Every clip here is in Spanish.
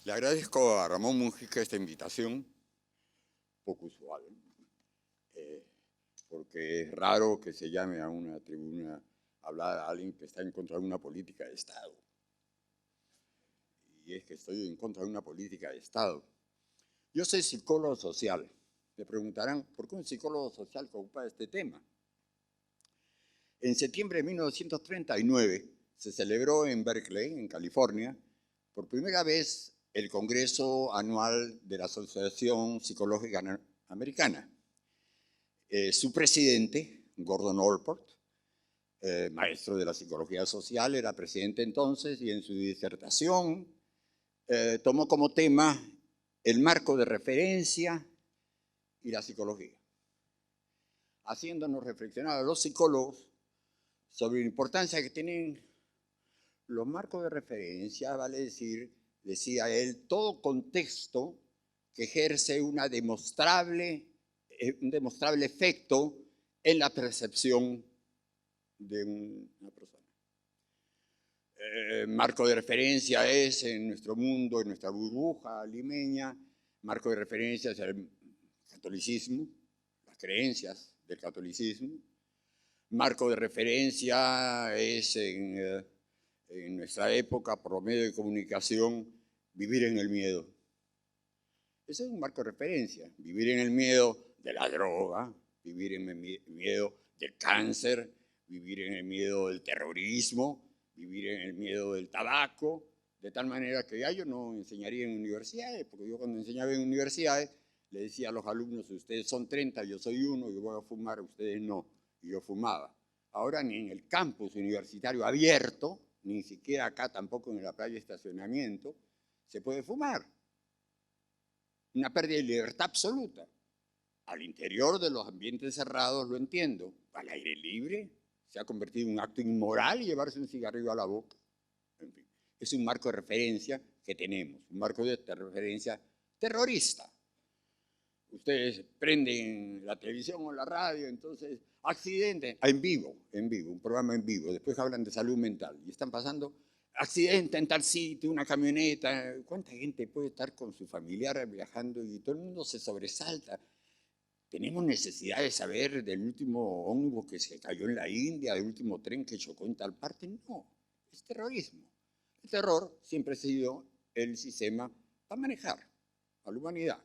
Le agradezco a Ramón Mujica esta invitación, poco usual, porque es raro que se llame a una tribuna a hablar a alguien que está en contra de una política de Estado. Y es que estoy en contra de una política de Estado. Yo soy psicólogo social. Me preguntarán, ¿por qué un psicólogo social se ocupa de este tema? En septiembre de 1939 se celebró en Berkeley, en California, por primera vez el Congreso Anual de la Asociación Psicológica Americana. Su presidente, Gordon Allport, maestro de la psicología social, era presidente entonces, y en su disertación tomó como tema el marco de referencia y la psicología, haciéndonos reflexionar a los psicólogos sobre la importancia que tienen los marcos de referencia, vale decir, decía él, todo contexto que ejerce un demostrable efecto en la percepción de una persona. Marco de referencia es en nuestro mundo, en nuestra burbuja limeña, marco de referencia es el catolicismo, las creencias del catolicismo. Marco de referencia es en nuestra época, por medio de comunicación, vivir en el miedo. Ese es un marco de referencia, vivir en el miedo de la droga, vivir en el miedo del cáncer, vivir en el miedo del terrorismo, vivir en el miedo del tabaco, de tal manera que ya yo no enseñaría en universidades, porque yo cuando enseñaba en universidades le decía a los alumnos, ustedes son 30, yo soy uno, yo voy a fumar, ustedes no, y yo fumaba. Ahora ni en el campus universitario abierto, ni siquiera acá tampoco en la playa de estacionamiento, se puede fumar. Una pérdida de libertad absoluta. Al interior de los ambientes cerrados lo entiendo. Al aire libre se ha convertido en un acto inmoral llevarse un cigarrillo a la boca. En fin, es un marco de referencia que tenemos, un marco de referencia terrorista. Ustedes prenden la televisión o la radio, entonces, accidente, en vivo, un programa en vivo, después hablan de salud mental y están pasando accidente en tal sitio, una camioneta. ¿Cuánta gente puede estar con su familiar viajando y todo el mundo se sobresalta? ¿Tenemos necesidad de saber del último ómnibus que se cayó en la India, del último tren que chocó en tal parte? No, es terrorismo. El terror siempre ha sido el sistema para manejar a la humanidad.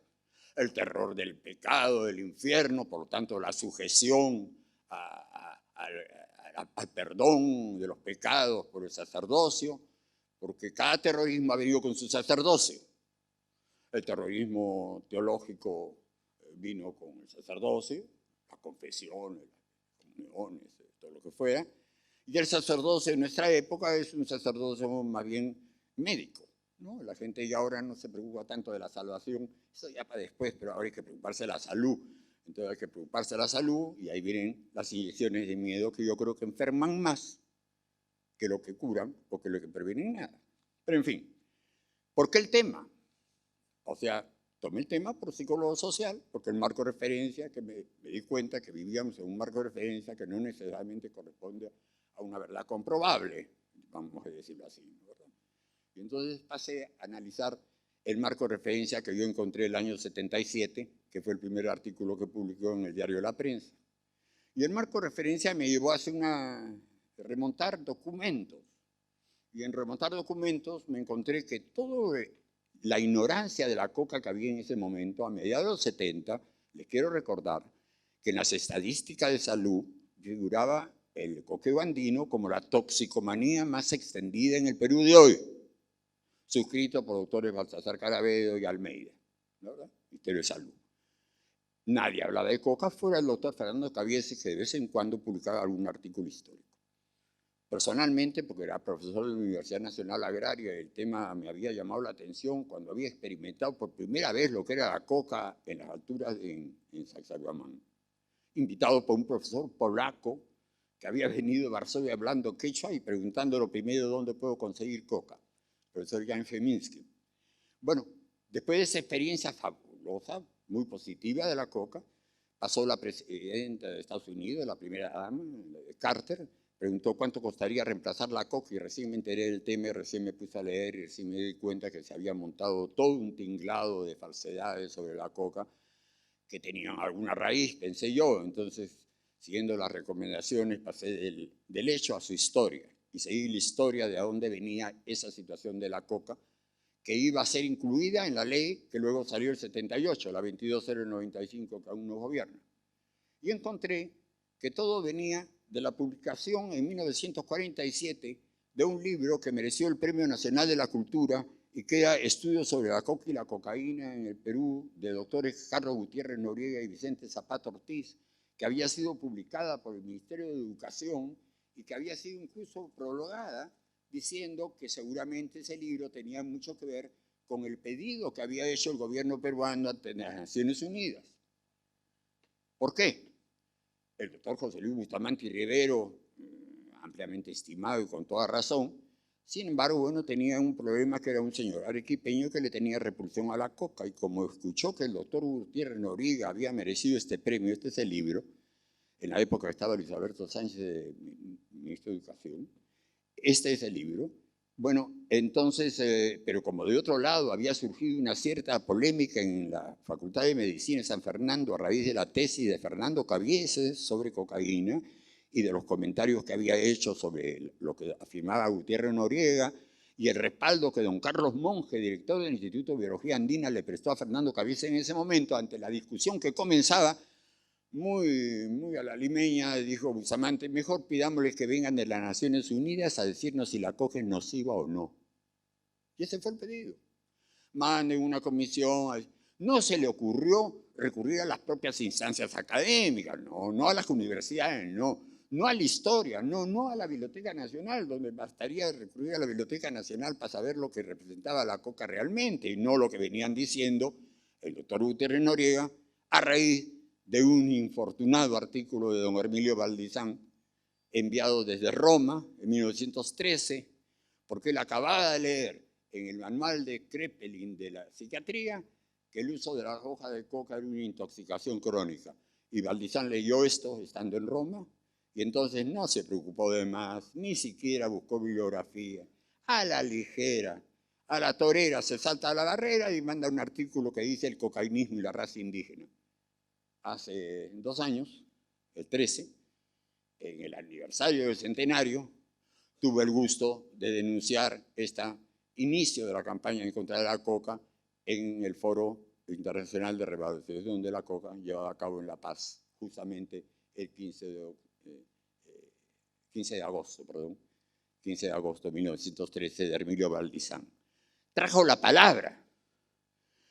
El terror del pecado, del infierno, por lo tanto la sujeción al perdón de los pecados por el sacerdocio, porque cada terrorismo ha venido con su sacerdocio. El terrorismo teológico vino con el sacerdocio, las confesiones, las comuniones, todo lo que fuera, y el sacerdocio en nuestra época es un sacerdocio más bien médico, ¿no? La gente ya ahora no se preocupa tanto de la salvación, eso ya para después, pero ahora hay que preocuparse de la salud. Entonces hay que preocuparse de la salud y ahí vienen las inyecciones de miedo que yo creo que enferman más que lo que curan o que lo que previenen nada. Pero en fin, ¿por qué el tema? O sea, tomé el tema por psicólogo social, porque el marco de referencia, que me di cuenta que vivíamos en un marco de referencia que no necesariamente corresponde a una verdad comprobable, vamos a decirlo así, ¿verdad? Y entonces pasé a analizar el marco de referencia que yo encontré el año 77, que fue el primer artículo que publicó en el diario La Prensa. Y el marco de referencia me llevó a hacer remontar documentos. Y en remontar documentos me encontré que todo la ignorancia de la coca que había en ese momento, a mediados de los 70, les quiero recordar que en las estadísticas de salud figuraba el coqueo andino como la toxicomanía más extendida en el Perú de hoy, suscrito por doctores Baltasar Carabedo y Almeida, ¿verdad? Ministerio de Salud. Nadie hablaba de coca fuera del doctor Fernando Cabiese, que de vez en cuando publicaba algún artículo histórico. Personalmente, porque era profesor de la Universidad Nacional Agraria, el tema me había llamado la atención cuando había experimentado por primera vez lo que era la coca en las alturas en Sacsayhuamán. Invitado por un profesor polaco que había venido de Varsovia hablando quechua y preguntándolo primero dónde puedo conseguir coca, el profesor Jan Feminsky. Bueno, después de esa experiencia fabulosa, muy positiva de la coca, pasó la presidenta de Estados Unidos, la primera dama, Carter, preguntó cuánto costaría reemplazar la coca y recién me enteré del tema y recién me puse a leer y recién me di cuenta que se había montado todo un tinglado de falsedades sobre la coca que tenían alguna raíz, pensé yo. Entonces, siguiendo las recomendaciones, pasé del hecho a su historia y seguí la historia de a dónde venía esa situación de la coca que iba a ser incluida en la ley que luego salió el 78, la 22.095 que aún no gobierna. Y encontré que todo venía de la publicación en 1947 de un libro que mereció el Premio Nacional de la Cultura y que era Estudios sobre la coca y la cocaína en el Perú, de doctores Carlos Gutiérrez Noriega y Vicente Zapata Ortiz, que había sido publicada por el Ministerio de Educación y que había sido incluso prologada diciendo que seguramente ese libro tenía mucho que ver con el pedido que había hecho el gobierno peruano ante las Naciones Unidas. ¿Por qué? El doctor José Luis Bustamante Rivero, ampliamente estimado y con toda razón, sin embargo, bueno, tenía un problema que era un señor arequipeño que le tenía repulsión a la coca, y como escuchó que el doctor Gutiérrez Noriega había merecido este premio, este es el libro, en la época que estaba Luis Alberto Sánchez, ministro de Educación, este es el libro. Bueno, entonces, pero como de otro lado había surgido una cierta polémica en la Facultad de Medicina de San Fernando a raíz de la tesis de Fernando Cabieses sobre cocaína y de los comentarios que había hecho sobre lo que afirmaba Gutiérrez Noriega y el respaldo que don Carlos Monge, director del Instituto de Biología Andina, le prestó a Fernando Cabieses en ese momento ante la discusión que comenzaba muy a la limeña, dijo Bustamante, mejor pidámosles que vengan de las Naciones Unidas a decirnos si la coca es nociva o no. Y ese fue el pedido. Manden una comisión. No se le ocurrió recurrir a las propias instancias académicas, no a las universidades, no a la historia, no a la Biblioteca Nacional, donde bastaría recurrir a la Biblioteca Nacional para saber lo que representaba la coca realmente, y no lo que venían diciendo el doctor Gutiérrez Noriega a raíz de un infortunado artículo de don Hermilio Valdizán, enviado desde Roma en 1913, porque él acababa de leer en el manual de Kraepelin de la psiquiatría que el uso de la hoja de coca era una intoxicación crónica. Y Valdizán leyó esto estando en Roma y entonces no se preocupó de más, ni siquiera buscó bibliografía. A la ligera, a la torera se salta a la barrera y manda un artículo que dice el cocainismo y la raza indígena. Hace 2 años, el 13, en el aniversario del centenario, tuve el gusto de denunciar este inicio de la campaña en contra de la coca en el Foro Internacional de Revalorización de la Coca, llevado a cabo en La Paz, justamente el 15 de agosto de 1913, de Hermilio Valdizán. Trajo la palabra,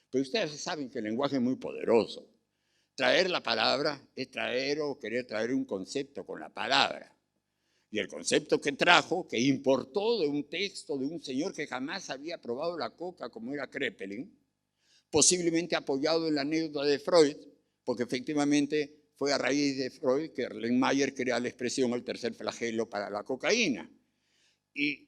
pero ustedes saben que el lenguaje es muy poderoso. Traer la palabra es traer o querer traer un concepto con la palabra. Y el concepto que trajo, que importó de un texto de un señor que jamás había probado la coca, como era Kraepelin, posiblemente apoyado en la anécdota de Freud, porque efectivamente fue a raíz de Freud que Erlenmeyer crea la expresión el tercer flagelo para la cocaína. Y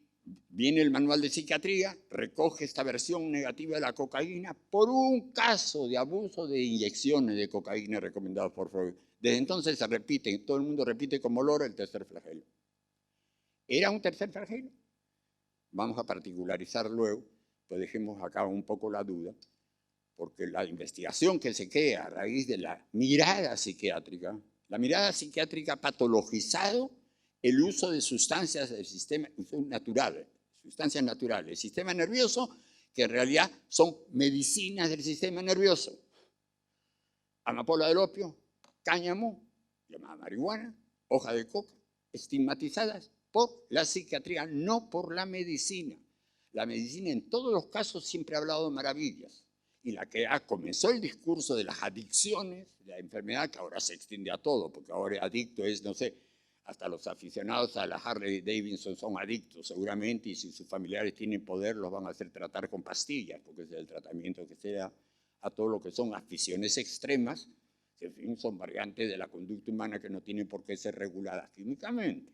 viene el manual de psiquiatría, recoge esta versión negativa de la cocaína por un caso de abuso de inyecciones de cocaína recomendado por Freud. Desde entonces se repite, todo el mundo repite como loro el tercer flagelo. ¿Era un tercer flagelo? Vamos a particularizar luego, pues dejemos acá un poco la duda, porque la investigación que se crea a raíz de la mirada psiquiátrica ha patologizado el uso de sustancias del sistema natural, sustancias naturales, el sistema nervioso, que en realidad son medicinas del sistema nervioso. Amapola del opio, cáñamo, llamada marihuana, hoja de coca, estigmatizadas por la psiquiatría, no por la medicina. La medicina en todos los casos siempre ha hablado de maravillas. Y la que comenzó el discurso de las adicciones, de la enfermedad, que ahora se extiende a todo, porque ahora adicto es, no sé, hasta los aficionados a la Harley Davidson son adictos seguramente, y si sus familiares tienen poder los van a hacer tratar con pastillas, porque ese es el tratamiento que se da a todo lo que son aficiones extremas, que en fin son variantes de la conducta humana que no tienen por qué ser reguladas químicamente.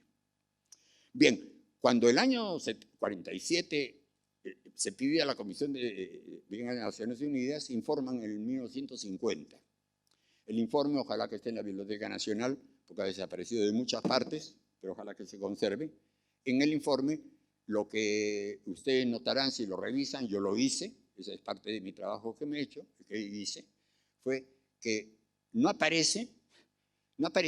Bien, cuando el año 47 se pide a la Comisión de Naciones Unidas, informan en el 1950. El informe, ojalá que esté en la Biblioteca Nacional, porque ha desaparecido de muchas partes, pero ojalá que se conserve. En el informe, lo que ustedes notarán si lo revisan, yo lo hice, esa es parte de mi trabajo que me he hecho, que hice, fue que no aparece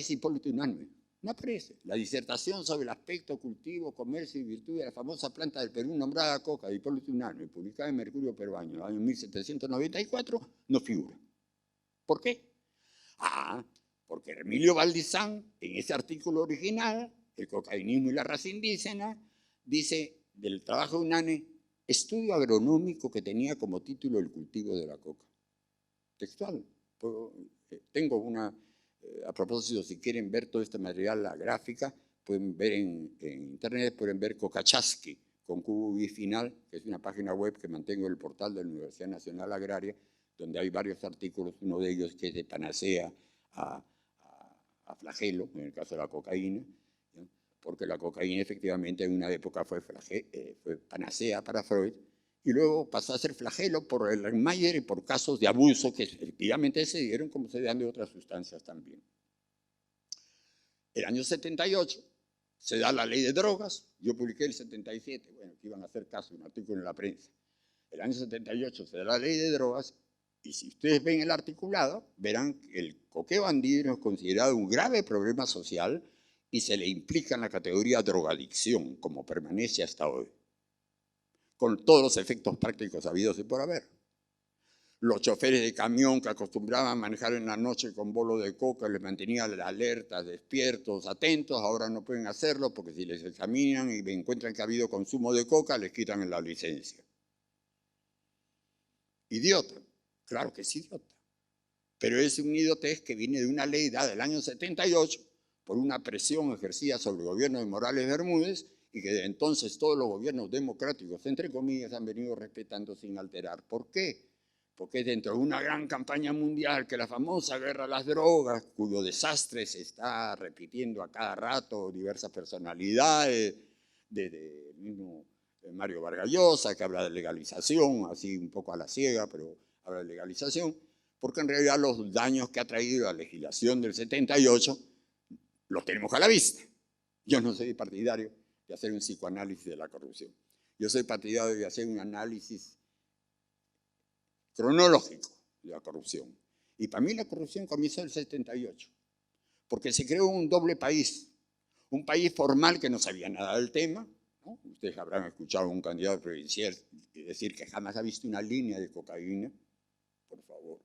Hipólito Unanue, no aparece. La disertación sobre el aspecto, cultivo, comercio y virtud de la famosa planta del Perú nombrada coca de Hipólito Unanue, publicada en Mercurio Peruano en el año 1794, no figura. ¿Por qué? Porque Emilio Valdizán, en ese artículo original, El cocainismo y la raza indígena, dice del trabajo de Unanue, estudio agronómico que tenía como título el cultivo de la coca. Textual. Tengo una, a propósito, si quieren ver todo este material, la gráfica, pueden ver en internet, pueden ver Cocachaski, con Q y final, que es una página web que mantengo en el portal de la Universidad Nacional Agraria, donde hay varios artículos, uno de ellos que es de panacea a flagelo, en el caso de la cocaína, ¿no? Porque la cocaína efectivamente en una época fue panacea para Freud, y luego pasó a ser flagelo por el Mayer y por casos de abuso que efectivamente se dieron, como se dan de otras sustancias también. El año 78 se da la ley de drogas, yo publiqué el 77, bueno, que iban a hacer caso, un artículo en la prensa. El año 78 se da la ley de drogas, y si ustedes ven el articulado, verán que el coqueo andino es considerado un grave problema social y se le implica en la categoría drogadicción, como permanece hasta hoy, con todos los efectos prácticos habidos y por haber. Los choferes de camión que acostumbraban a manejar en la noche con bolo de coca les mantenían alertas, despiertos, atentos, ahora no pueden hacerlo porque si les examinan y encuentran que ha habido consumo de coca, les quitan la licencia. Idiota, claro que es idiota, pero es un idiotez que viene de una ley dada del año 78 por una presión ejercida sobre el gobierno de Morales Bermúdez y que de entonces todos los gobiernos democráticos, entre comillas, han venido respetando sin alterar. ¿Por qué? Porque dentro de una gran campaña mundial, que la famosa guerra a las drogas, cuyo desastre se está repitiendo a cada rato, diversas personalidades, desde el mismo Mario Vargas Llosa, que habla de legalización, así un poco a la ciega, pero habla de legalización, porque en realidad los daños que ha traído la legislación del 78 los tenemos a la vista. Yo no soy partidario de hacer un psicoanálisis de la corrupción. Yo soy partidario de hacer un análisis cronológico de la corrupción. Y para mí la corrupción comenzó en el 78, porque se creó un doble país, un país formal que no sabía nada del tema, ¿no? Ustedes habrán escuchado a un candidato provincial decir que jamás ha visto una línea de cocaína, por favor,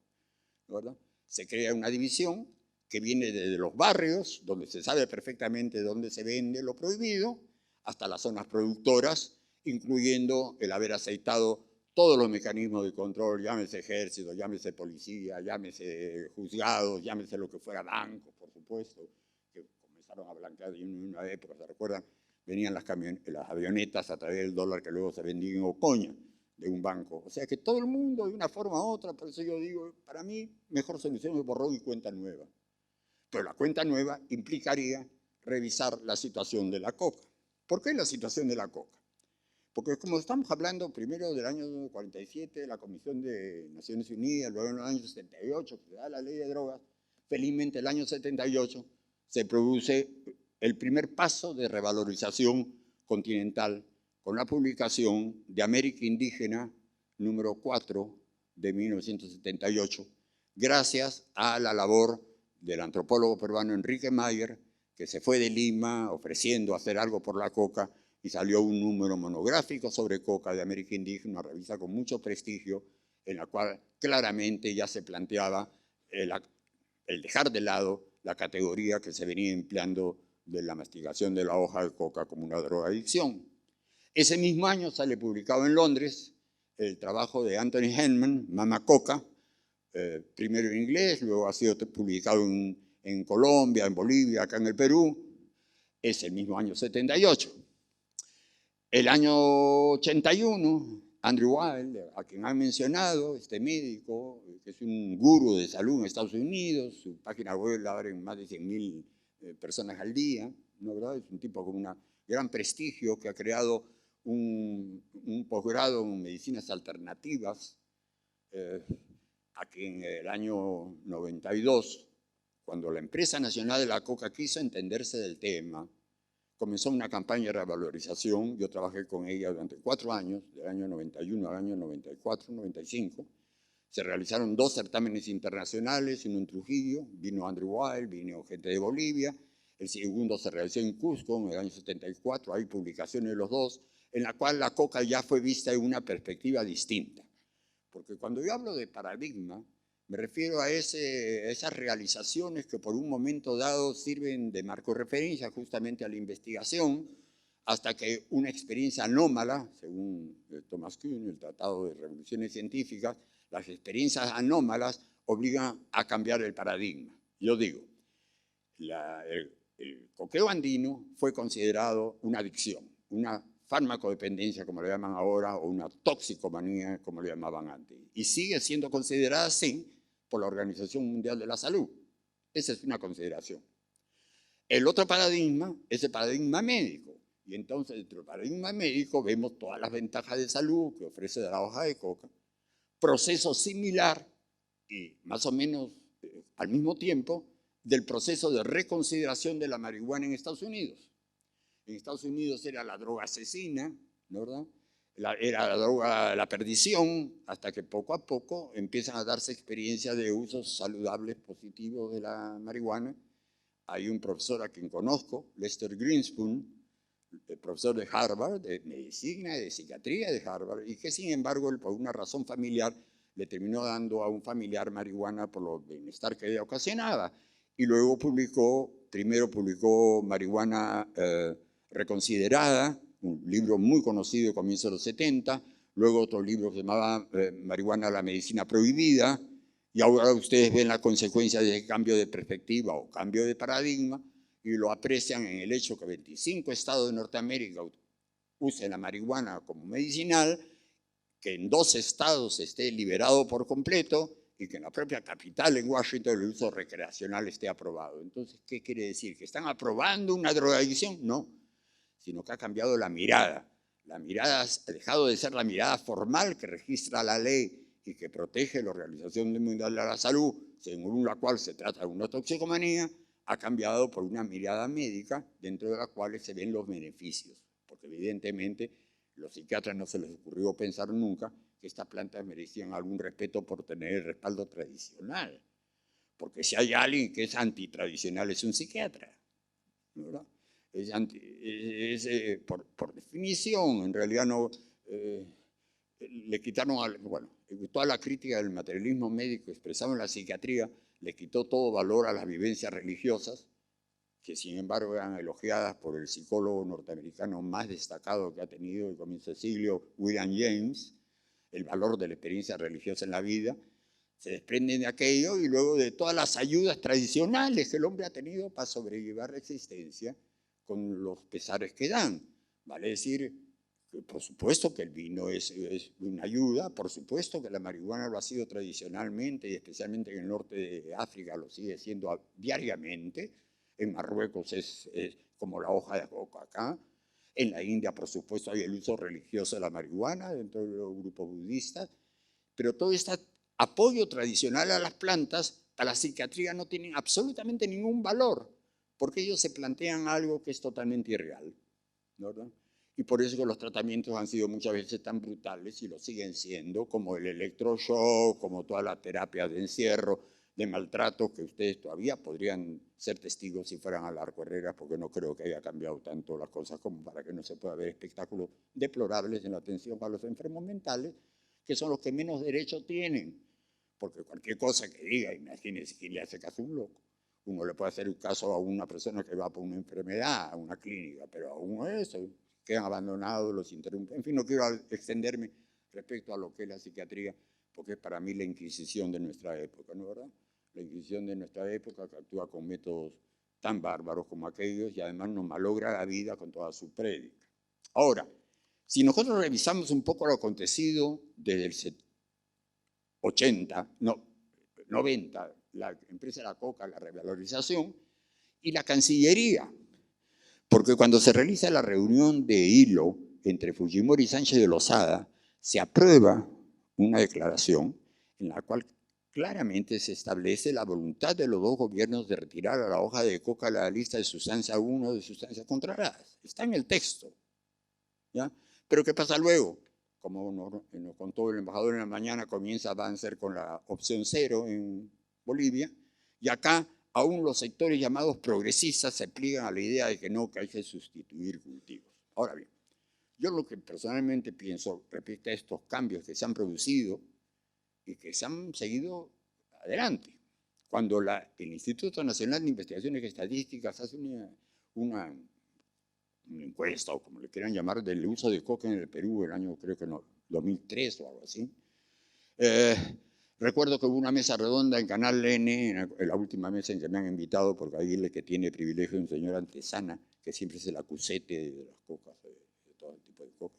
¿verdad? Se crea una división que viene desde los barrios, donde se sabe perfectamente dónde se vende lo prohibido, hasta las zonas productoras, incluyendo el haber aceitado todos los mecanismos de control, llámese ejército, llámese policía, llámese juzgados, llámese lo que fuera bancos, por supuesto, que comenzaron a blanquear en una época, ¿se recuerdan? Venían las avionetas a través del dólar que luego se vendían en Ocoña, de un banco. O sea que todo el mundo, de una forma u otra, por eso yo digo, para mí, mejor solución es borrón y cuenta nueva. Pero la cuenta nueva implicaría revisar la situación de la coca. ¿Por qué la situación de la coca? Porque como estamos hablando primero del año 47, la Comisión de Naciones Unidas, luego en el año 78, que se da la ley de drogas, felizmente el año 78 se produce el primer paso de revalorización continental con la publicación de América Indígena número 4 de 1978, gracias a la labor del antropólogo peruano Enrique Mayer, que se fue de Lima ofreciendo hacer algo por la coca, y salió un número monográfico sobre coca de América Indígena, una revista con mucho prestigio, en la cual claramente ya se planteaba el dejar de lado la categoría que se venía empleando de la masticación de la hoja de coca como una drogadicción. Ese mismo año sale publicado en Londres el trabajo de Anthony Henman, Mama Coca, primero en inglés, luego ha sido publicado en Colombia, en Bolivia, acá en el Perú. Es el mismo año 78. El año 81, Andrew Weil, a quien han mencionado, este médico, que es un gurú de salud en Estados Unidos, su página web la abren más de 100.000 personas al día, ¿no, verdad? Es un tipo con un gran prestigio que ha creado un posgrado en medicinas alternativas, a quien en el año 92, cuando la empresa nacional de la coca quiso entenderse del tema, comenzó una campaña de revalorización. Yo trabajé con ella durante 4 años, del año 91 al año 94, 95. Se realizaron 2 certámenes internacionales, uno en Trujillo, vino Andrew Weil, vino gente de Bolivia. El segundo se realizó en Cusco en el año 74, hay publicaciones de los dos, en la cual la coca ya fue vista en una perspectiva distinta. Porque cuando yo hablo de paradigma, me refiero a esas realizaciones que por un momento dado sirven de marco de referencia justamente a la investigación, hasta que una experiencia anómala, según Thomas Kuhn, el Tratado de Revoluciones Científicas, las experiencias anómalas obligan a cambiar el paradigma. Yo digo, el coqueo andino fue considerado una adicción, una farmacodependencia, como le llaman ahora, o una toxicomanía, como le llamaban antes. Y sigue siendo considerada así por la Organización Mundial de la Salud. Esa es una consideración. El otro paradigma es el paradigma médico. Y entonces, dentro del paradigma médico, vemos todas las ventajas de salud que ofrece la hoja de coca. Proceso similar y más o menos al mismo tiempo del proceso de reconsideración de la marihuana en Estados Unidos. En Estados Unidos era la droga asesina, ¿verdad? Era la droga, la perdición, hasta que poco a poco empiezan a darse experiencias de usos saludables positivos de la marihuana. Hay un profesor a quien conozco, Lester Greenspoon, el profesor de Harvard, de medicina, de psiquiatría de Harvard, y que sin embargo, él, por una razón familiar, le terminó dando a un familiar marihuana por lo bienestar que ella ocasionaba. Y luego primero publicó Marihuana Reconsiderada, un libro muy conocido de comienzos de los 70, luego otro libro que se llamaba Marihuana, la medicina prohibida, y ahora ustedes ven la consecuencia de ese cambio de perspectiva o cambio de paradigma, y lo aprecian en el hecho que 25 estados de Norteamérica usen la marihuana como medicinal, que en 2 estados esté liberado por completo y que en la propia capital, en Washington, el uso recreacional esté aprobado. Entonces, ¿qué quiere decir? ¿Que están aprobando una drogadicción? No, sino que ha cambiado la mirada. La mirada ha dejado de ser la mirada formal que registra la ley y que protege la Organización Mundial de la Salud, según la cual se trata de una toxicomanía, ha cambiado por una mirada médica dentro de la cual se ven los beneficios, porque evidentemente los psiquiatras no se les ocurrió pensar nunca que estas plantas merecían algún respeto por tener el respaldo tradicional, porque si hay alguien que es antitradicional es un psiquiatra, ¿verdad? Por definición, en realidad no, le quitaron, bueno, toda la crítica del materialismo médico expresado en la psiquiatría le quitó todo valor a las vivencias religiosas, que sin embargo eran elogiadas por el psicólogo norteamericano más destacado que ha tenido el comienzo del siglo, William James. El valor de la experiencia religiosa en la vida se desprenden de aquello y luego de todas las ayudas tradicionales que el hombre ha tenido para sobrellevar la existencia con los pesares que dan. Vale decir, que por supuesto que el vino es una ayuda, por supuesto que la marihuana lo ha sido tradicionalmente y especialmente en el norte de África lo sigue siendo diariamente. En Marruecos es como la hoja de coca acá. En la India, por supuesto, hay el uso religioso de la marihuana dentro de los grupos budistas. Pero todo este apoyo tradicional a las plantas, a la psiquiatría, no tienen absolutamente ningún valor, porque ellos se plantean algo que es totalmente irreal, ¿verdad? Y por eso que los tratamientos han sido muchas veces tan brutales y lo siguen siendo, como el electroshock, como toda la terapia de encierro, de maltrato, que ustedes todavía podrían ser testigos si fueran a Larco Herrera, porque no creo que haya cambiado tanto las cosas como para que no se pueda ver espectáculos deplorables en la atención a los enfermos mentales, que son los que menos derecho tienen, porque cualquier cosa que diga, imagínense quién le hace caso a un loco. Uno le puede hacer un caso a una persona que va por una enfermedad, a una clínica, pero aún eso, quedan abandonados, los interrumpen. En fin, no quiero extenderme respecto a lo que es la psiquiatría, porque es para mí la Inquisición de nuestra época, ¿no es verdad? La Inquisición de nuestra época que actúa con métodos tan bárbaros como aquellos y además nos malogra la vida con toda su prédica. Ahora, si nosotros revisamos un poco lo acontecido desde el 90, la empresa de la coca, la revalorización, y la Cancillería, porque cuando se realiza la reunión de hilo entre Fujimori y Sánchez de Lozada, se aprueba una declaración en la cual claramente se establece la voluntad de los dos gobiernos de retirar a la hoja de coca de la lista de sustancia 1 de sustancias controladas. Está en el texto. ¿Ya? Pero ¿qué pasa luego? Como nos contó el embajador en la mañana, comienza a avanzar con la opción 0 en Bolivia, y acá aún los sectores llamados progresistas se pliegan a la idea de que no, que hay que sustituir cultivos. Ahora bien, yo lo que personalmente pienso respecto a estos cambios que se han producido y que se han seguido adelante. Cuando el Instituto Nacional de Investigaciones Estadísticas hace una encuesta, o como le quieran llamar, del uso de coca en el Perú, el año creo que no, 2003 o algo así. Recuerdo que hubo una mesa redonda en Canal N, en la última mesa en que me han invitado, porque ahí el que tiene privilegio es un señor Antesana, que siempre es el acusete de las cocas, de todo tipo de coca,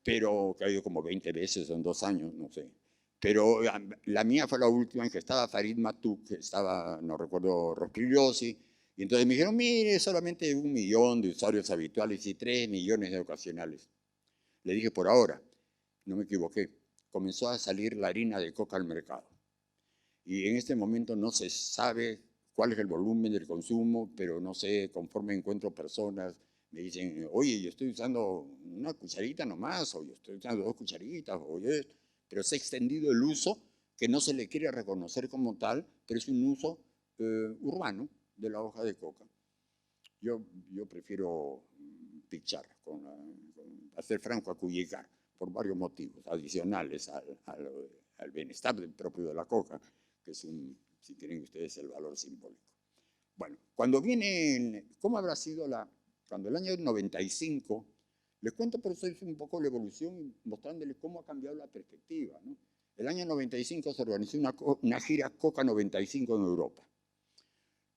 pero que ha ido como 20 veces en 2 años, no sé. Pero la mía fue la última en que estaba Farid Matuk, que estaba, no recuerdo, Rospigliosi, y entonces me dijeron, mire, solamente 1 millón de usuarios habituales y 3 millones de ocasionales. Le dije, por ahora, no me equivoqué, comenzó a salir la harina de coca al mercado. Y en este momento no se sabe cuál es el volumen del consumo, pero no sé, conforme encuentro personas, me dicen, oye, yo estoy usando una cucharita nomás, o yo estoy usando 2 cucharitas, oye, pero se ha extendido el uso que no se le quiere reconocer como tal, pero es un uso urbano de la hoja de coca. Yo prefiero pichar, a ser franco, acuyicar, por varios motivos adicionales al bienestar propio de la coca, que es si quieren ustedes, el valor simbólico. Bueno, cuando viene, ¿cómo habrá sido cuando el año 95, les cuento por eso es un poco la evolución, mostrándoles cómo ha cambiado la perspectiva, ¿no? El año 95 se organizó una gira Coca 95 en Europa.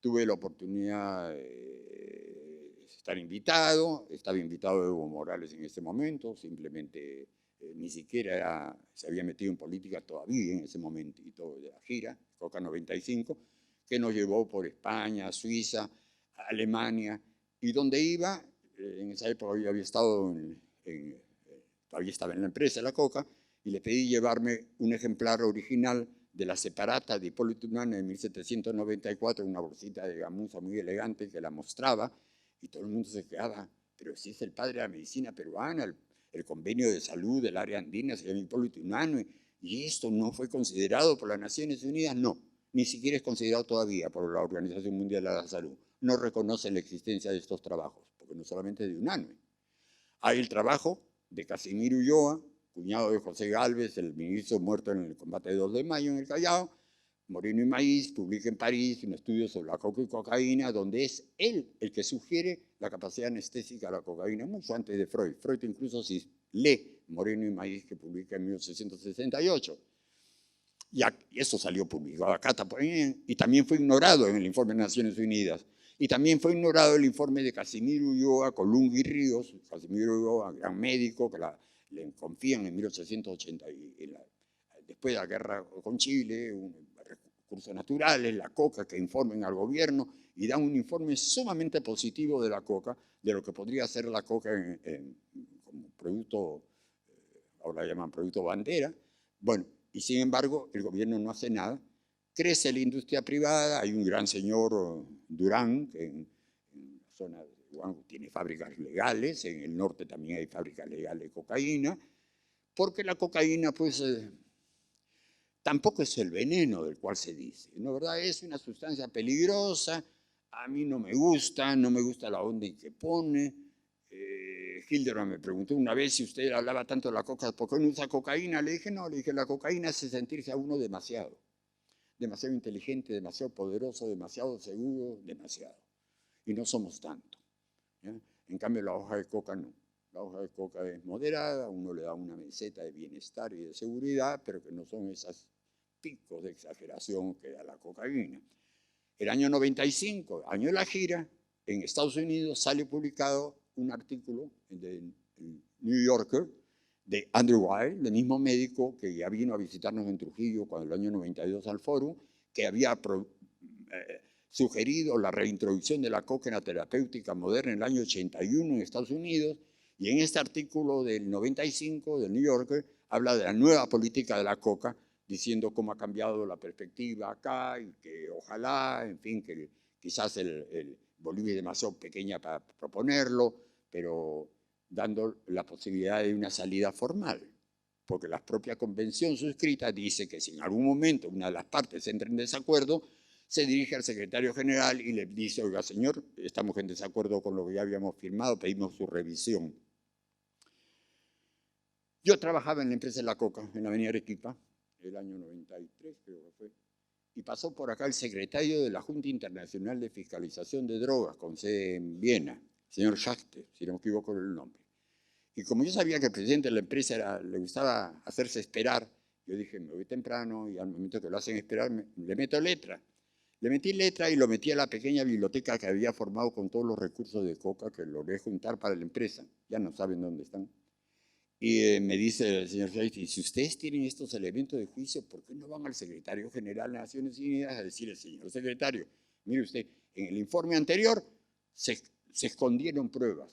Tuve la oportunidad de estar invitado, estaba invitado Evo Morales en ese momento, simplemente ni siquiera se había metido en política todavía en ese momento de la gira, Coca 95, que nos llevó por España, Suiza, Alemania, y donde iba, en esa época yo había estado todavía estaba en la empresa la Coca, y le pedí llevarme un ejemplar original de la separata de Hipólito Unanue de 1794, una bolsita de gamuza muy elegante que la mostraba, y todo el mundo se quedaba, pero si es el padre de la medicina peruana, el convenio de salud del área andina se llama Hipólito Unanue, y esto no fue considerado por las Naciones Unidas, no, ni siquiera es considerado todavía por la Organización Mundial de la Salud, no reconoce la existencia de estos trabajos, porque no solamente de Unanue. Hay el trabajo de Casimiro Ulloa, cuñado de José Gálvez, el ministro muerto en el combate de 2 de mayo en el Callao. Moreno y Maíz publica en París un estudio sobre la coca y cocaína, donde es él el que sugiere la capacidad anestésica de la cocaína, mucho antes de Freud. Freud incluso si lee Moreno y Maíz, que publica en 1868. Y eso salió publicado acá también, y también fue ignorado en el informe de Naciones Unidas. Y también fue ignorado el informe de Casimiro Ulloa, Colunga y Ríos, Casimiro Ulloa, gran médico, que le confían en 1880, después de la guerra con Chile, recursos naturales, la coca, que informen al gobierno y dan un informe sumamente positivo de la coca, de lo que podría ser la coca como producto, ahora llaman producto bandera. Bueno, y sin embargo el gobierno no hace nada. Crece la industria privada, hay un gran señor Durán, que en la zona de Huánuco tiene fábricas legales, en el norte también hay fábricas legales de cocaína, porque la cocaína pues tampoco es el veneno del cual se dice, ¿no? ¿Verdad? Es una sustancia peligrosa, a mí no me gusta la onda en que pone. Hildebrand me preguntó una vez si usted hablaba tanto de la coca, ¿por qué no usa cocaína? Le dije, no, la cocaína hace sentirse a uno demasiado inteligente, demasiado poderoso, demasiado seguro, demasiado. Y no somos tanto. ¿Ya? En cambio, la hoja de coca no. La hoja de coca es moderada, uno le da una meseta de bienestar y de seguridad, pero que no son esos picos de exageración que da la cocaína. El año 95, año de la gira, en Estados Unidos sale publicado un artículo del New Yorker de Andrew Weil, el mismo médico que ya vino a visitarnos en Trujillo cuando el año 92 al foro, que había sugerido la reintroducción de la coca en la terapéutica moderna en el año 81 en Estados Unidos, y en este artículo del 95 del New Yorker habla de la nueva política de la coca, diciendo cómo ha cambiado la perspectiva acá y que ojalá, en fin, que quizás Bolivia es demasiado pequeña para proponerlo, pero dando la posibilidad de una salida formal. Porque la propia convención suscrita dice que si en algún momento una de las partes entra en desacuerdo, se dirige al secretario general y le dice, oiga, señor, estamos en desacuerdo con lo que ya habíamos firmado, pedimos su revisión. Yo trabajaba en la empresa de la Coca, en la avenida Arequipa, el año 93 creo que fue, y pasó por acá el secretario de la Junta Internacional de Fiscalización de Drogas, con sede en Viena, señor Schachte, si no me equivoco el nombre. Y como yo sabía que el presidente de la empresa le gustaba hacerse esperar, yo dije, me voy temprano y al momento que lo hacen esperar, le meto letra. Le metí letra y lo metí a la pequeña biblioteca que había formado con todos los recursos de Coca, que logré juntar para la empresa. Ya no saben dónde están. Y me dice el señor Scheich, si ustedes tienen estos elementos de juicio, ¿por qué no van al secretario general de Naciones Unidas a decirle, señor secretario, mire usted, en el informe anterior se escondieron pruebas.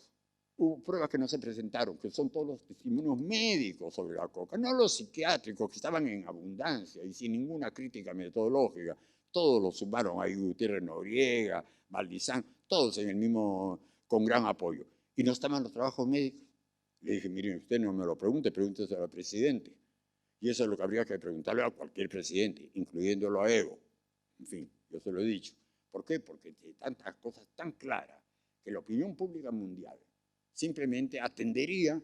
Hubo pruebas que no se presentaron, que son todos los testimonios médicos sobre la coca, no los psiquiátricos, que estaban en abundancia y sin ninguna crítica metodológica. Todos los sumaron ahí, Gutiérrez Noriega, Valdizán, todos en el mismo, con gran apoyo. Y no estaban los trabajos médicos. Le dije, miren, usted no me lo pregunte, pregúntese al presidente. Y eso es lo que habría que preguntarle a cualquier presidente, incluyéndolo a Evo. En fin, yo se lo he dicho. ¿Por qué? Porque hay tantas cosas tan claras que la opinión pública mundial simplemente atendería,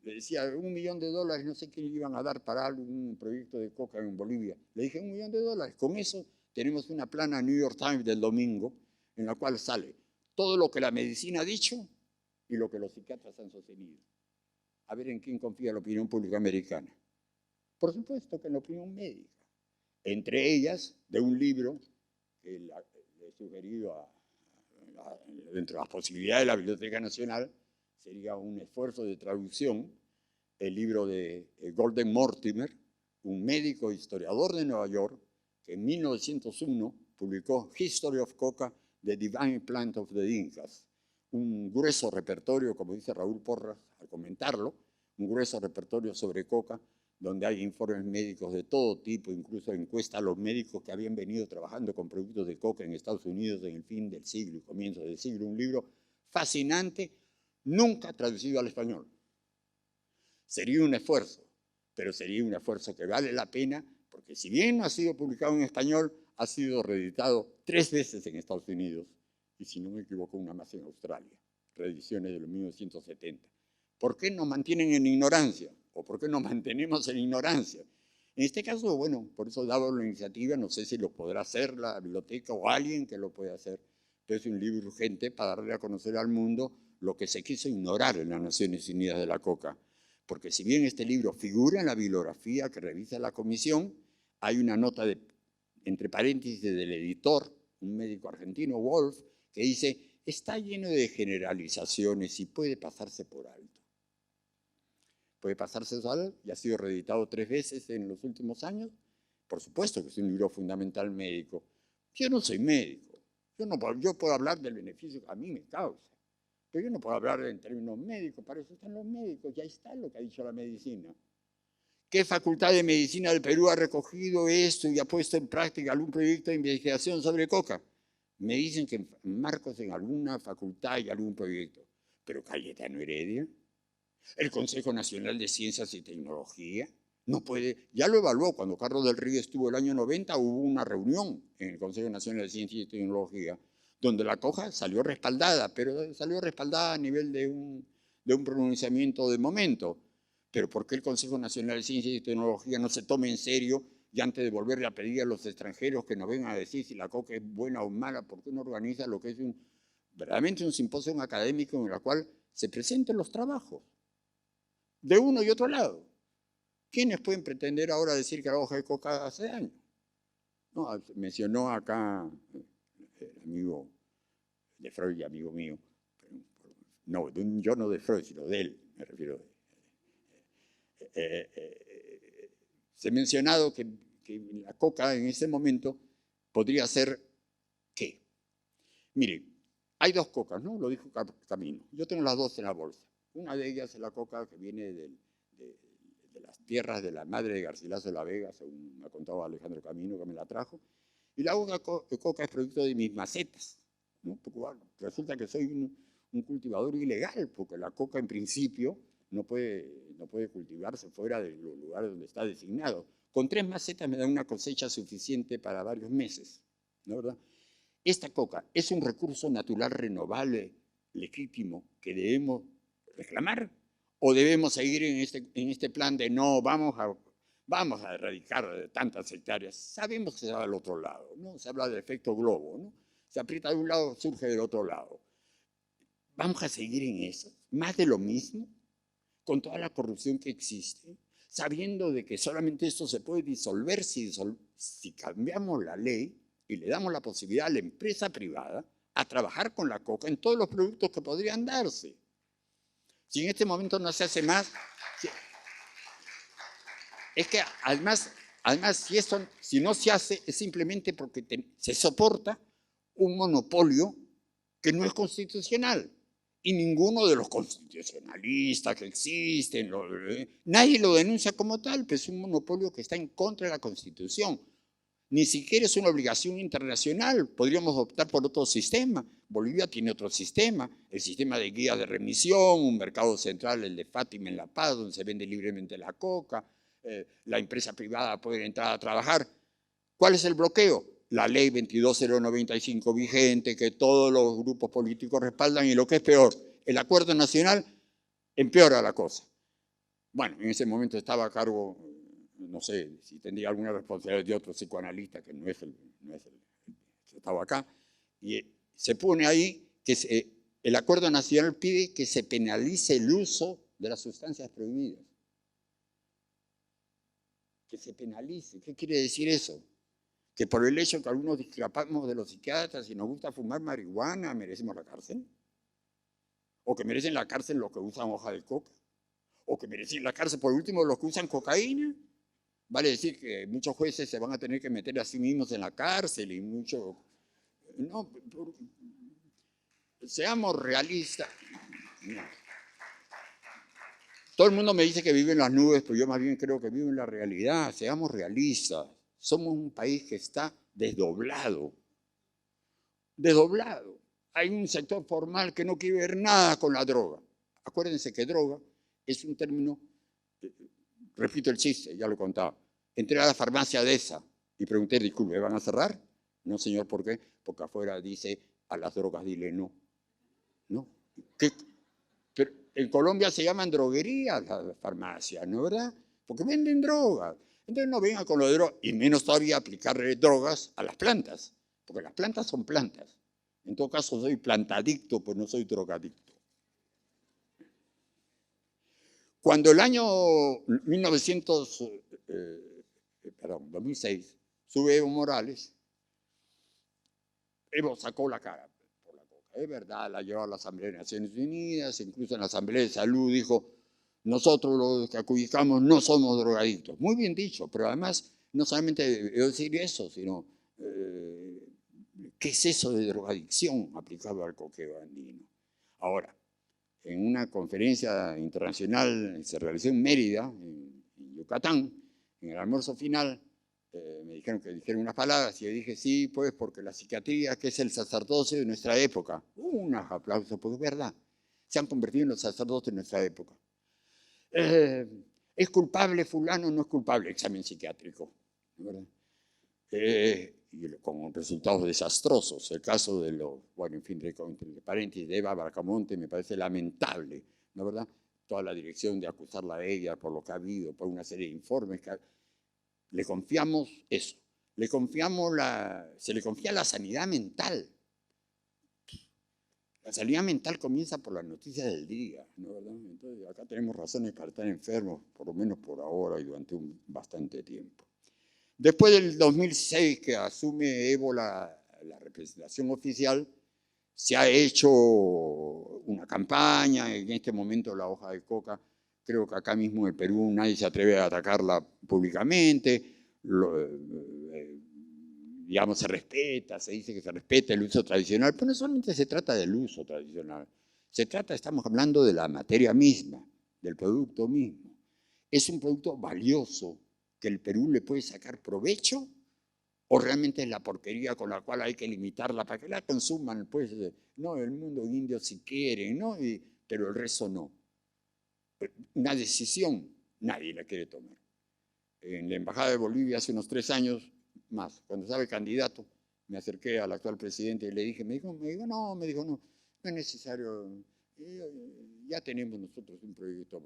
le decía, $1 millón, no sé qué le iban a dar para algún proyecto de coca en Bolivia. Le dije, $1 millón. Con eso tenemos una plana New York Times del domingo en la cual sale todo lo que la medicina ha dicho y lo que los psiquiatras han sostenido. A ver en quién confía la opinión pública americana. Por supuesto que en la opinión médica. Entre ellas, de un libro que le he sugerido dentro de las posibilidades de la Biblioteca Nacional, sería un esfuerzo de traducción, el libro de Golden Mortimer, un médico historiador de Nueva York, que en 1901 publicó History of Coca, The Divine Plant of the Incas, un grueso repertorio, como dice Raúl Porras al comentarlo, un grueso repertorio sobre coca, donde hay informes médicos de todo tipo, incluso encuesta a los médicos que habían venido trabajando con productos de coca en Estados Unidos en el fin del siglo y comienzo del siglo. Un libro fascinante, nunca traducido al español. Sería un esfuerzo, pero sería un esfuerzo que vale la pena, porque si bien no ha sido publicado en español, ha sido reeditado 3 veces en Estados Unidos, y si no me equivoco, una más en Australia, reediciones de los 1970. ¿Por qué nos mantienen en ignorancia? ¿O por qué nos mantenemos en ignorancia? En este caso, bueno, por eso dado la iniciativa, no sé si lo podrá hacer la biblioteca o alguien que lo pueda hacer, pero es un libro urgente para darle a conocer al mundo lo que se quiso ignorar en las Naciones Unidas de la Coca. Porque si bien este libro figura en la bibliografía que revisa la comisión, hay una nota entre paréntesis del editor, un médico argentino, Wolf, que dice, está lleno de generalizaciones y puede pasarse por alto. Puede pasarse por alto, y ha sido reeditado 3 veces en los últimos años. Por supuesto que es un libro fundamental médico. Yo no soy médico. Yo puedo hablar del beneficio que a mí me causa. Pero yo no puedo hablar en términos médicos, para eso están los médicos, ya está lo que ha dicho la medicina. ¿Qué facultad de medicina del Perú ha recogido esto y ha puesto en práctica algún proyecto de investigación sobre coca? Me dicen que Marcos en alguna facultad hay algún proyecto, pero Cayetano Heredia, el Consejo Nacional de Ciencias y Tecnología, no puede, ya lo evaluó cuando Carlos del Río estuvo el año 90, hubo una reunión en el Consejo Nacional de Ciencias y Tecnología, donde la coca salió respaldada, pero salió respaldada a nivel de un pronunciamiento de momento. Pero ¿por qué el Consejo Nacional de Ciencias y Tecnología no se toma en serio y antes de volverle a pedir a los extranjeros que nos vengan a decir si la coca es buena o mala, por qué no organiza lo que es verdaderamente un simposio académico en el cual se presenten los trabajos de uno y otro lado? ¿Quiénes pueden pretender ahora decir que la hoja de coca hace daño? No, mencionó acá el amigo de Freud y amigo mío, no, yo no de Freud, sino de él, me refiero. Se ha mencionado que la coca en ese momento podría ser ¿qué? Mire, hay 2 cocas, ¿no? Lo dijo Camino. Yo tengo las 2 en la bolsa. Una de ellas es la coca que viene del las tierras de la madre de Garcilaso de la Vega, según me ha contado Alejandro Camino, que me la trajo, y la coca es producto de mis macetas, ¿no? Porque, bueno, resulta que soy un cultivador ilegal, porque la coca en principio no puede cultivarse fuera de los lugares donde está designado. Con 3 macetas me da una cosecha suficiente para varios meses, ¿no, verdad? Esta coca es un recurso natural renovable, legítimo, que debemos reclamar, o debemos seguir en este plan de no, vamos a erradicar tantas hectáreas. Sabemos que se va al otro lado, ¿no? Se habla del efecto globo, ¿no? Se aprieta de un lado, surge del otro lado. Vamos a seguir en eso, más de lo mismo, con toda la corrupción que existe, sabiendo de que solamente esto se puede disolver si cambiamos la ley y le damos la posibilidad a la empresa privada a trabajar con la coca en todos los productos que podrían darse. Si en este momento no se hace más, es que además si no se hace es simplemente porque se soporta un monopolio que no es constitucional. Y ninguno de los constitucionalistas que existen, nadie lo denuncia como tal, pues es un monopolio que está en contra de la Constitución. Ni siquiera es una obligación internacional, podríamos optar por otro sistema. Bolivia tiene otro sistema, el sistema de guía de remisión, un mercado central, el de Fátima en La Paz, donde se vende libremente la coca, la empresa privada puede entrar a trabajar. ¿Cuál es el bloqueo? La ley 22095 vigente, que todos los grupos políticos respaldan, y lo que es peor, el acuerdo nacional empeora la cosa. Bueno, en ese momento estaba a cargo, no sé si tendría alguna responsabilidad de otro psicoanalista, que no es el que estaba acá, y se pone ahí que el acuerdo nacional pide que se penalice el uso de las sustancias prohibidas. Que se penalice. ¿Qué quiere decir eso? Que por el hecho que algunos discrepamos de los psiquiatras y nos gusta fumar marihuana, ¿merecemos la cárcel? ¿O que merecen la cárcel los que usan hoja de coca? ¿O que merecen la cárcel, por último, los que usan cocaína? Vale decir que muchos jueces se van a tener que meter a sí mismos en la cárcel y muchos... No, seamos realistas. No. Todo el mundo me dice que vive en las nubes, pero yo más bien creo que vive en la realidad. Seamos realistas. Somos un país que está desdoblado. Desdoblado. Hay un sector formal que no quiere ver nada con la droga. Acuérdense que droga es un término, repito el chiste, ya lo contaba. Entré a la farmacia de esa y pregunté, disculpe, ¿van a cerrar? No, señor, ¿por qué? Porque afuera dice, a las drogas dile no. ¿No? Pero en Colombia se llaman droguerías las farmacias, ¿no es verdad? Porque venden drogas. Entonces no vengan con lo de drogas, y menos todavía aplicarle drogas a las plantas, porque las plantas son plantas. En todo caso soy plantadicto, pues no soy drogadicto. Cuando el año 2006, sube Evo Morales, Evo sacó la cara por la coca. Es verdad, la llevó a la Asamblea de Naciones Unidas, incluso en la Asamblea de Salud dijo, nosotros los que adjudicamos no somos drogadictos. Muy bien dicho, pero además no solamente debo decir eso, sino ¿qué es eso de drogadicción aplicado al coqueo andino? Ahora, en una conferencia internacional que se realizó en Mérida, en Yucatán, en el almuerzo final, me dijeron que dijeron unas palabras y yo dije, sí, pues porque la psiquiatría, que es el sacerdocio de nuestra época, unos aplausos, porque es verdad, se han convertido en los sacerdotes de nuestra época. ¿Es culpable fulano o no es culpable? Examen psiquiátrico, ¿verdad? Y con resultados desastrosos. El caso de los, bueno, en fin, de paréntesis, de Eva Bracamonte me parece lamentable, ¿no, verdad? Toda la dirección de acusarla a ella por lo que ha habido, por una serie de informes. Le confiamos eso. Se le confía la sanidad mental. La sanidad mental comienza por las noticias del día, ¿no, verdad? Entonces acá tenemos razones para estar enfermos, por lo menos por ahora y durante bastante tiempo. Después del 2006, que asume Evo la representación oficial, se ha hecho una campaña. En este momento la hoja de coca, creo que acá mismo en el Perú nadie se atreve a atacarla públicamente. Digamos, se respeta, se dice que se respeta el uso tradicional, pero no solamente se trata del uso tradicional, estamos hablando de la materia misma, del producto mismo. ¿Es un producto valioso que el Perú le puede sacar provecho? ¿O realmente es la porquería con la cual hay que limitarla para que la consuman? Pues, no, el mundo indio si quiere, ¿no? Pero el resto no. Una decisión nadie la quiere tomar. En la Embajada de Bolivia hace unos 3 años más, cuando estaba el candidato, me acerqué al actual presidente y le dije, me dijo, no, no es necesario, ya tenemos nosotros un proyecto.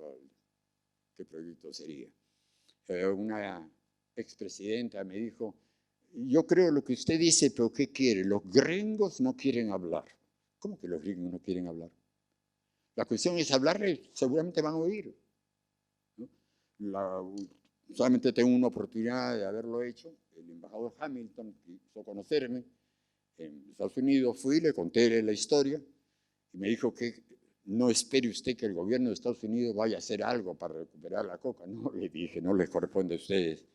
¿Qué proyecto sería? Una expresidenta me dijo, yo creo lo que usted dice, pero ¿qué quiere? Los gringos no quieren hablar. ¿Cómo que los gringos no quieren hablar? La cuestión es hablarles, seguramente van a oír, ¿no? Solamente tengo una oportunidad de haberlo hecho. El embajador Hamilton quiso conocerme en Estados Unidos, fui, le conté la historia y me dijo que no espere usted que el gobierno de Estados Unidos vaya a hacer algo para recuperar la coca. No, le dije, no les corresponde a ustedes.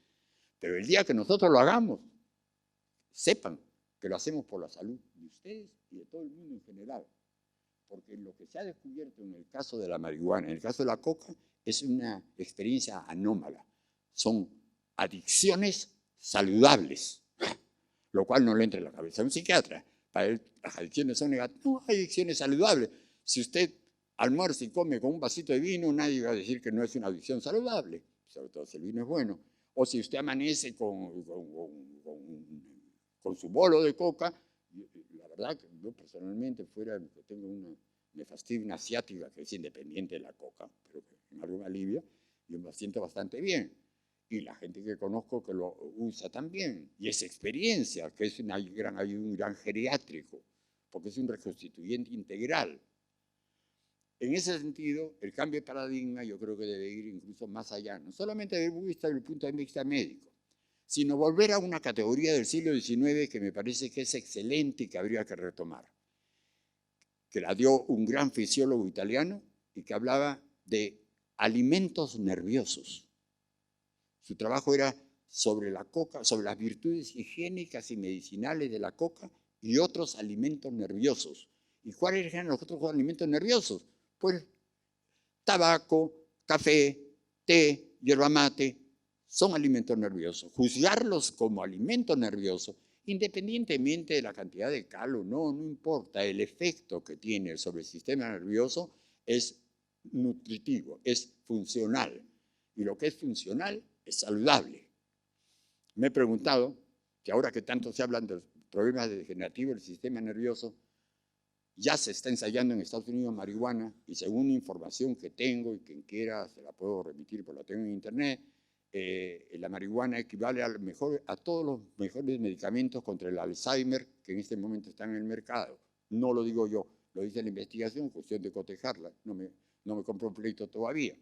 Pero el día que nosotros lo hagamos, sepan que lo hacemos por la salud de ustedes y de todo el mundo en general. Porque lo que se ha descubierto en el caso de la marihuana, en el caso de la coca, es una experiencia anómala. Son adicciones saludables, lo cual no le entra en la cabeza a un psiquiatra. Para él, las adicciones son negativas. No, hay adicciones saludables. Si usted almuerza y come con un vasito de vino, nadie va a decir que no es una adicción saludable, sobre todo si el vino es bueno. O si usted amanece con su bolo de coca, la verdad que yo personalmente me fastidia una asiática que es independiente de la coca, pero que en algo me alivia, yo me siento bastante bien. Y la gente que conozco que lo usa también. Y esa experiencia, que es un gran geriátrico, porque es un reconstituyente integral. En ese sentido, el cambio de paradigma yo creo que debe ir incluso más allá, no solamente desde el punto de vista médico, sino volver a una categoría del siglo XIX que me parece que es excelente y que habría que retomar, que la dio un gran fisiólogo italiano y que hablaba de alimentos nerviosos. Su trabajo era sobre la coca, sobre las virtudes higiénicas y medicinales de la coca y otros alimentos nerviosos. ¿Y cuáles eran los otros alimentos nerviosos? Pues tabaco, café, té, yerba mate, son alimentos nerviosos. Juzgarlos como alimento nervioso, independientemente de la cantidad de cal o no, no importa, el efecto que tiene sobre el sistema nervioso es nutritivo, es funcional. Y lo que es funcional es saludable. Me he preguntado que ahora que tanto se hablan de los problemas degenerativos del sistema nervioso, ya se está ensayando en Estados Unidos marihuana y según información que tengo y quien quiera se la puedo remitir porque la tengo en internet, la marihuana equivale a todos los mejores medicamentos contra el Alzheimer que en este momento están en el mercado. No lo digo yo, lo dice la investigación, cuestión de cotejarla, no me compro un pleito todavía.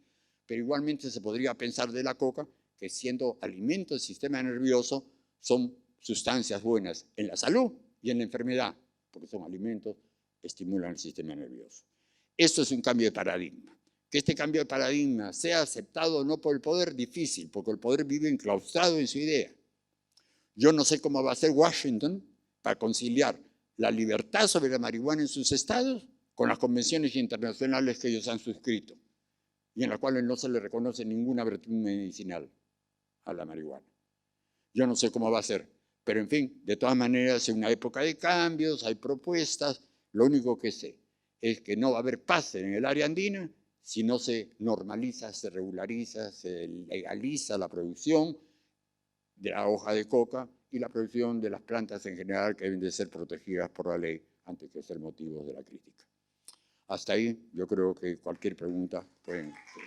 Pero igualmente se podría pensar de la coca que siendo alimento del sistema nervioso son sustancias buenas en la salud y en la enfermedad, porque son alimentos que estimulan el sistema nervioso. Esto es un cambio de paradigma. Que este cambio de paradigma sea aceptado o no por el poder, difícil, porque el poder vive enclaustrado en su idea. Yo no sé cómo va a ser Washington para conciliar la libertad sobre la marihuana en sus estados con las convenciones internacionales que ellos han suscrito y en las cuales no se le reconoce ninguna virtud medicinal a la marihuana. Yo no sé cómo va a ser, pero en fin, de todas maneras, en una época de cambios, hay propuestas. Lo único que sé es que no va a haber paz en el área andina si no se normaliza, se regulariza, se legaliza la producción de la hoja de coca y la producción de las plantas en general que deben de ser protegidas por la ley antes que ser motivos de la crítica. Hasta ahí yo creo que cualquier pregunta pueden hacer.